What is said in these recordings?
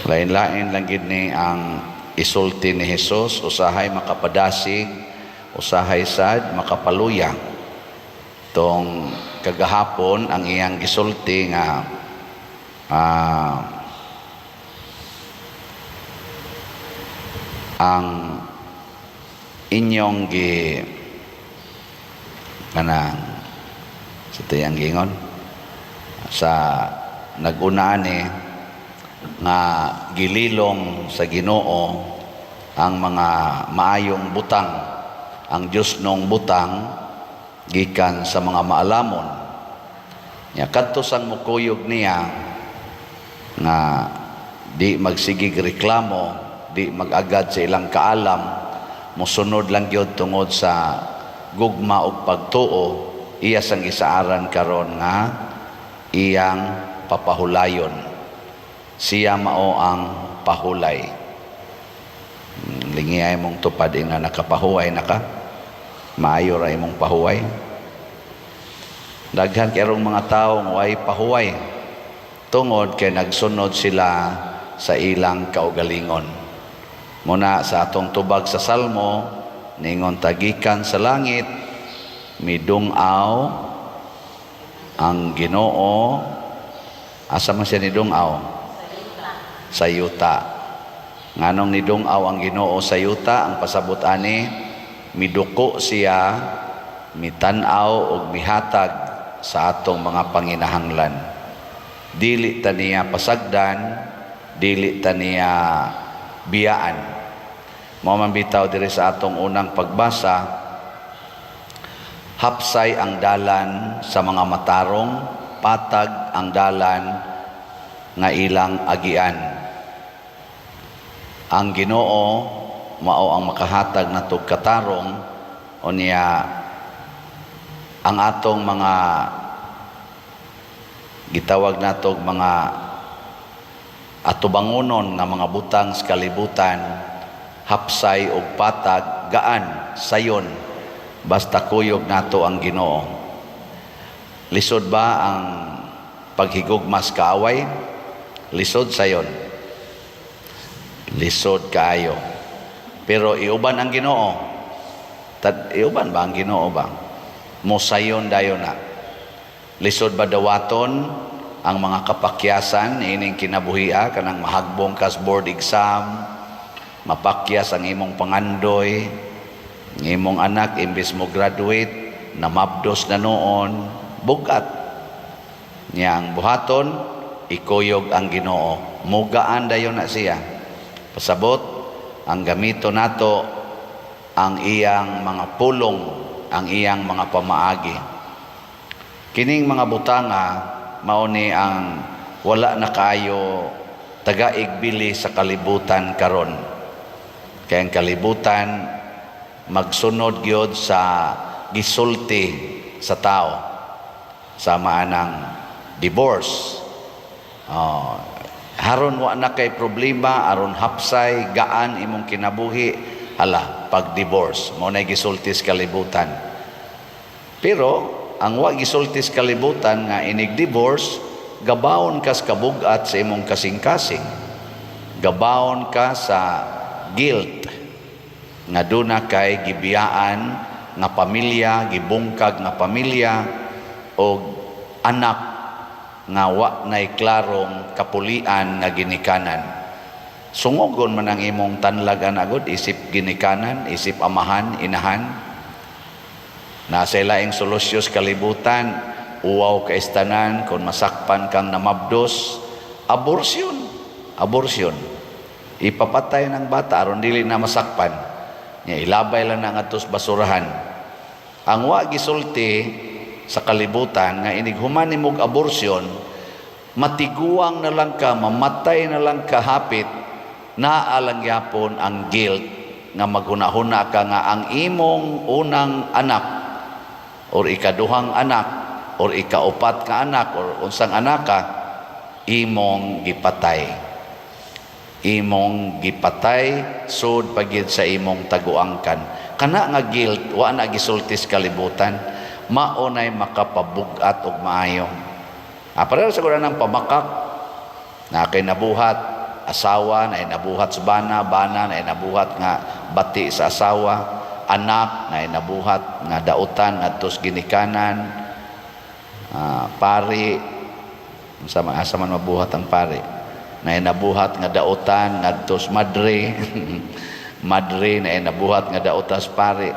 Lain-lain lang gid ni ang isulti ni Hesus, usahay makapadasig, usahay sad makapaluya. Tong kagahapon ang iyang gisulti nga ang inyong kanang sa tiyang gingon sa nag-una ni nga gililong sa Ginoo ang mga maayong butang, ang Dios nung butang gikan sa mga maalamon. Nya kadto sang mukuyog niya nga di magsigig reklamo, di magagad sa ilang kaalam, mosunod lang gyud tungod sa gugma ug pagtuo, iya sang gisaaran karon nga iyang papahulayon. Siya mao ang pahulay. Lingiyay mong tupad na nakapahuway na ka, maayo ra imong pahuway. Daghan karong mga tawo way pahuway tungod kay nagsunod sila sa ilang kaugalingon. Muna sa atong tubag sa Salmo, ningon tagikan sa langit, midungaw ang Ginoo. Asa man siya nidungaw? Sa yuta. Nganong nidungaw ang Ginoo sa yuta, ang pasabot ani, miduko siya, mitanaw ug mihatag sa atong mga panginahanglan. Dili ta niya pasagdan, dili ta niya biyaan. Mao man bitaw diri sa atong unang pagbasa, hapsay ang dalan sa mga matarong, patag ang dalan nga ilang agian. Ang Ginoo mao ang makahatag natog katarong, unya ang atong mga gitawag natog mga atubangonon nga mga butang sa kalibutan, hapsay og patag, gaan sayon basta kuyog nato ang Ginoo. Lisod ba ang paghigugmas kaaway? Lisod sayon, lisod kaayo. Pero iuban ang Ginoo. Iuban ba ang Ginoo ba? Mosayon dayon na. Lisod ba dawaton ang mga kapakyasan ining kinabuhia, kanang mahagbong kas board exam, mapakyas ang imong pangandoy, ang imong anak imbes mo graduate, namabdos na noon, bugat. Nya ang buhaton, ikuyog ang Ginoo. Mugaan dayon na siya. Pasabot, ang gamito nato ang iyang mga pulong, ang iyang mga pamaagi. Kining mga butanga, mao ni ang wala na kayo tagaigbili sa kalibutan karon. Kaya ang kalibutan magsunod gyud sa gisulti sa tao. Sama ng divorce. Haron wa na kay problema, aron hapsay, gaan imong kinabuhi, hala, pag-divorce, mo na gisulti sa kalibutan. Pero, ang wa gisulti sa kalibutan nga inig-divorce, gabaon ka sa kabugat sa imong kasing-kasing. Gabaon ka sa guilt, nga duna kay gibiyaan nga pamilya, gibungkag nga pamilya, o anak nga wa nay klarong kapulian nga ginikanan. Sungogon man ang imong tanlagan agud, isip ginikanan, isip amahan, inahan. Nasa ilaing solusyos kalibutan, uwaw kaistanan, kung masakpan kang namabdos, abortion. Abortion. Ipapatay ng bata, aron dili na masakpan. Nya ilabay lang na atos basurahan. Ang wa gisulti sa kalibutan nga inighuman nimog abortion, matiguang na lang ka, mamatay na lang ka hapit, naalang yapon ang guilt nga maghunahuna ka nga ang imong unang anak or ikaduhang anak or ikaupat ka anak or unsang anak ka, imong gipatay. Imong gipatay sud pagid sa imong taguangkan. Kana nga guilt wa na gisulti sa kalibutan, maunay makapabugat og maayo. Pareho sa ng pamakak na kay nabuhat asawa na nabuhat sa bana, bana na nabuhat nga bati sa asawa, anak na nabuhat nga dautan ngadto sa ginikanan, pari asa man mabuhat ang pari na nabuhat nga dautan ngadto sa madre madre na nabuhat nga dautan sa pari.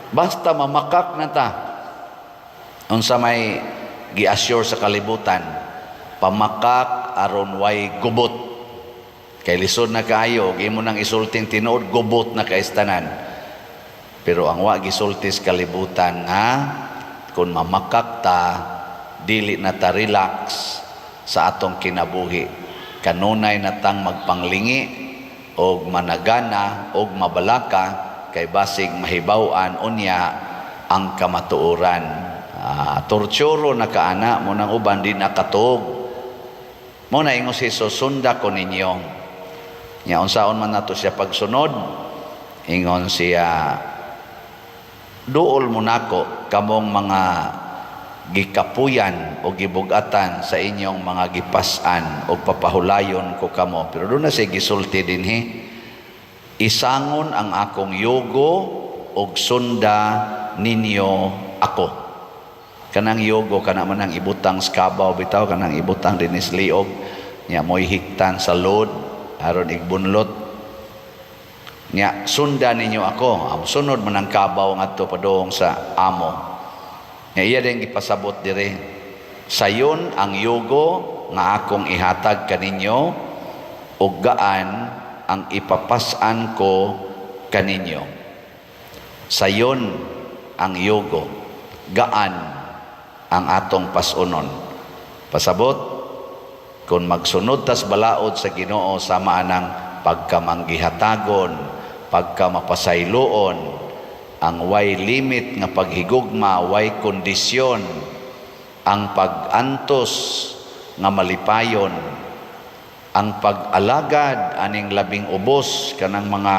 Basta mamakak na ta unsa may gi-assure sa kalibutan, pamakak aron way gubot. Kay lisod na kaayo, imo nang isulting tinuod, gubot na kaistanan. Pero ang wa gisulti sa kalibutan nga kung mamakak ta, dili na ta relax sa atong kinabuhi. Kanunay na tang magpanglingi og managana og mabalaka kay basig mahibaw-an unya ang kamatuoran. Torturo na kaana mo nang uban din nakatuog. Mo na ingos Hesus, sunda ko ninyo. Nya unsaon man nato siya pagsunod, ingon siya, duol mo nako kamong mga gikapuyan o gibugatan sa inyong mga gipasan o papahulayon ko kamo. Pero doon na siya gisulti dinhi, isangon ang akong yugo og sunda ninyo ako. Kanang yugo kana man ang ibutang skabaw bitaw, kanang ibutang dinis liog nya moy hiktan sa load aron igbunlot nya sunda ninyo ako. Ang sunod man ang kabaw ngadto padung sa amo nya iya din gipasabot dire, sayon ang yugo nga akong ihatag kaninyo ug gaan ang ipapasan ko kaninyo. Sayon ang yugo, gaan ang atong pasunon. Pasabot, kung magsunod tas balaod sa Ginoo sama anang pagkamanggihatagon, pagkamapasayloon, ang way limit nga paghigugma, way kondisyon, ang pag-antos nga malipayon, ang pag-alagad aning labing ubos kanang mga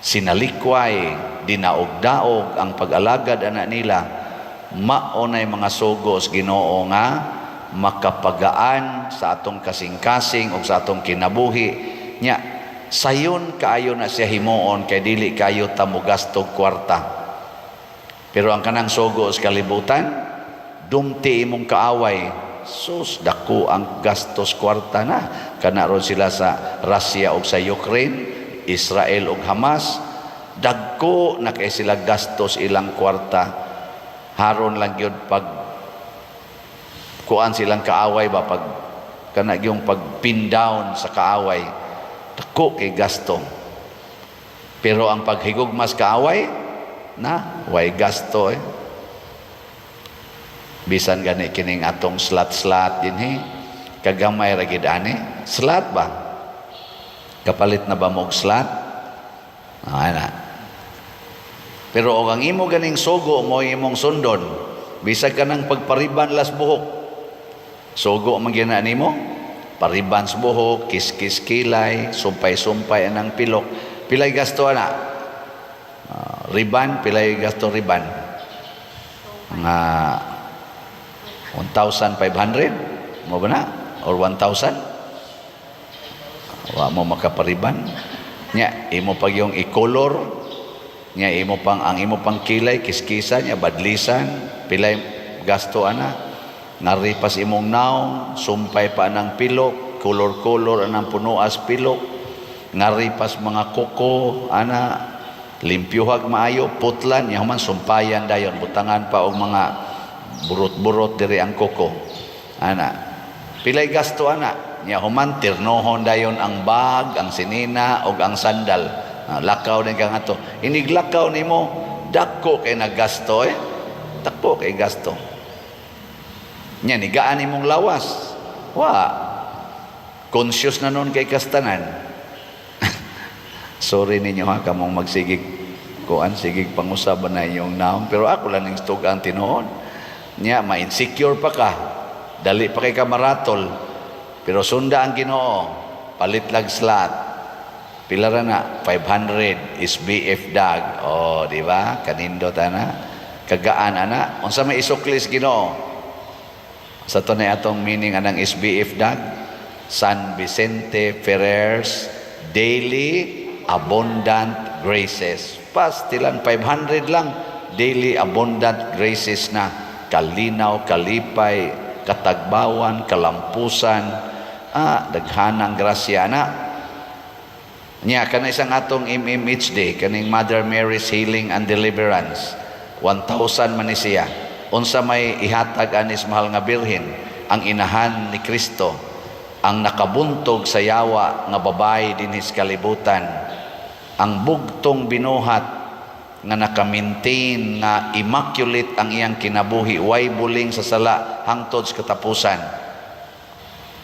sinalikway, dinaog-daog, ang pag-alagad ana nila, maunay mga sugos Ginoo nga makapagaan sa atong kasing-kasing o sa atong kinabuhi nya. Sayon kaayo na siya himuon kay dili kayo tamugastog kwarta. Pero ang kanang sugos kalibutan, dumti imong kaaway, sus dako ang gastos kwarta na. Kana ron sila sa Russia o sa Ukraine, Israel o Hamas, dagko na kay sila gastos ilang kwarta. Haron lang yun pag kuan silang kaaway ba, pag kana yung pag pin down sa kaaway, dako kay gasto. Pero ang paghigugmas kaaway na way gasto bisan gani kining atong slat dinhi kagamay ra gid ani slat ba, kapalit na ba mo og slat ana. Pero o ang imo ganing sugo mo imong sundon, bisag ka ng pagpariban las buhok, sugo man gina nimo, pariban sa buhok, kis-kis kilay, sumpay-sumpay anang pilok, pilay gasto ana? Riban, pilay gasto riban? Nga 1,500 mo ba na? Or 1,000? Wa mo makapariban nya, imo pag yung i-color nya, imo pang ang imo pang kilay kiskisan nya, badlisan, pilay gasto ana. Naripas imong naong, sumpay pa anang pilok, color anang punuas pilok, naripas mga koko ana, limpyuhag maayo, putlan nya human sumpayan dayon, butangan pa og mga burot-burot diri ang koko ana. Pilay gasto ana nya, human tirnohon dayon ang bag, ang sinina og ang sandal. Lakaw din ka nga to. Iniglakaw ni mo, dako kay naggasto dako kay gasto. Nya, nigaan imong lawas. Conscious na nun kay kastanan. Sorry ninyo ha, kamong magsigig kuan, sigig pangusaban na inyong naong. Pero ako lang ng stugang tinuon. Nya, ma-insecure pa ka. Dali pa kay kamaratol. Pero sunda ang Ginoo. Palit lag slat. Pilara na 500 is BF dag. Oh, di ba? Kanindo na. Kagaan ana. Unsa may isuklis Ginoo? Sa tunay atong meaning anang SBF dag, San Vicente Ferrer's Daily Abundant Graces. Pastilan 500 lang, Daily Abundant Graces na. Kalinaw, kalipay, katagbawan, kalampusan, daghanang grasya na. Nya kana isang atong MMHD kaning Mother Mary's Healing and Deliverance 1,000 man ni siya. Unsa may ihatag anis mahal nga birhen, ang inahan ni Kristo, ang nakabuntog sa yawa nga babae dinhi sa kalibutan, ang bugtong binuhat nga naka-maintain nga immaculate ang iyang kinabuhi, way buling sa sala hangtod sa katapusan.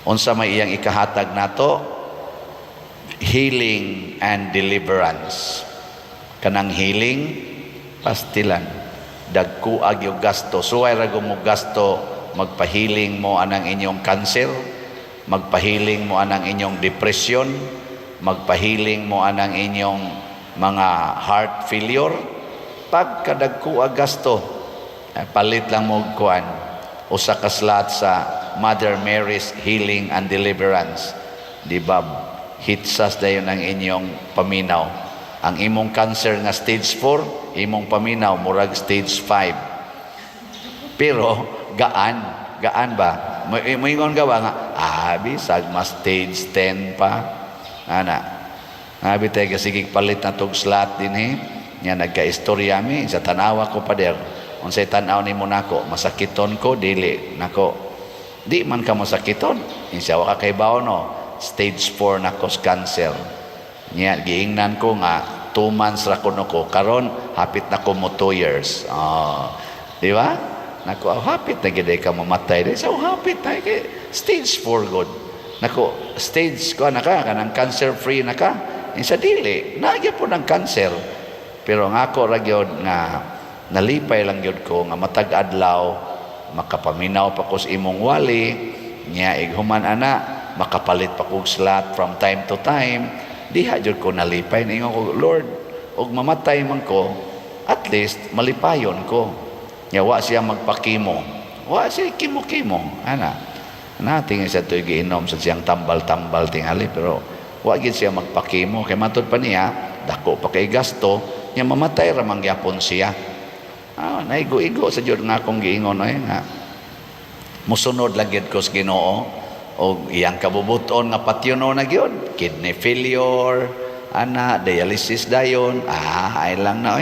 Unsa may iyang ikahatag nato? Healing and deliverance. Kanang healing, pastilan. Dagkuag yung gasto. Suway rago mo gasto, magpahiling mo anang inyong cancer, magpahiling mo anang inyong depression, magpahiling mo anang inyong mga heart failure. Pagkadagkuag gasto, palit lang mo kuan. Usa ka slot sa Mother Mary's Healing and Deliverance. Di ba? Hitsas dayon ang inyong paminaw. Ang imong cancer nga stage 4, imong paminaw murag stage 5. Pero gaan ba? Moingon ka ba nga, bisag mas stage 10 pa. Ana. Abi tay sige palit na tog slot din Nya nagka-istorya mi sa tanawa ko pader. Unsay tan-aw nimo nako, masakiton ko dili nako. Di man ka masakiton. Insya wa ka kay bawo no. Stage 4 na ko cancer. Nya giingnan ko nga 2 months ra kuno ko karon hapit na ko mo 2 years. Di ba? Nako hapit na gid ka mamatay. Di so hapit na kay stage 4 god. Nako stage ko na ka kanang cancer free na ka. Sa dili nagya po ng cancer. Pero nga ako ra gyud nga nalipay lang gyud ko nga matag adlaw makapaminaw pa ko sa imong wali. Nya ighuman ana makapalit pa kong slot from time to time, diha jud ko nalipay. Ningon ko, Lord, og mamatay man ko, at least malipayon ko. Wa siya magpakimo. Wa siya kimo-kimo. Tingin siya ito'y giinom sa siyang tambal-tambal tingali, pero wa gid siya magpakimo. Kaya matod pa niya, dako pa kay gasto, niya mamatay ramang yapon siya. Naigo-igo sa jud nga akong giingon nga. Musunod lang gid ko sa Ginoo. O iyang kabubuton nga patyono na gyud, kidney failure, dialysis dayon, ay lang na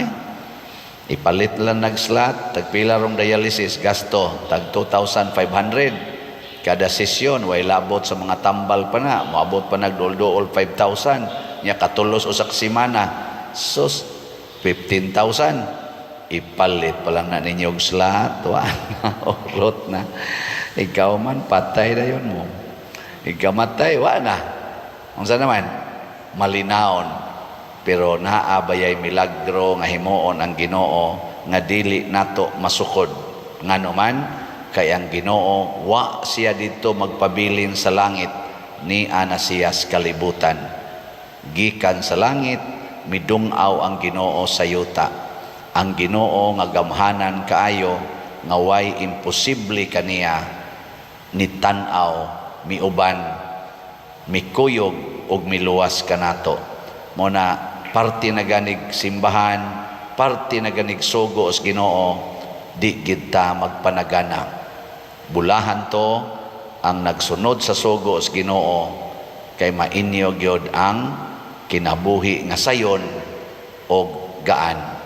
ipalit lang nag-slot, tagpila rong dialysis, gasto, tag 2,500 kada sesyon, way labot sa mga tambal pa na, maabot pa nagdol-dool 5,000, niya katulos usak simana, sus, 15,000, ipalit pa lang na ninyong slot, urot na, ikaw man, patay na yun mo. Ikamatay, na. Unsa naman? Malinaon. Pero naabayay milagro nga himuon ang Ginoo nga dili nato masukod. Ngano man, kay ang Ginoo, wa siya dito magpabilin sa langit ni ana siya sa kalibutan. Gikan sa langit, midungaw ang Ginoo sa yuta. Ang Ginoo nga gamhanan kaayo, nga way imposible kaniya, nitanaw, miuban, mikuyog og miluwas kanato. Muna parte na ganig simbahan, parte na ganig sugo os Ginoo, di gid ta magpanagana. Bulahan to ang nagsunod sa sugo os Ginoo kay mainyo gyud ang kinabuhi nga sayon og gaan.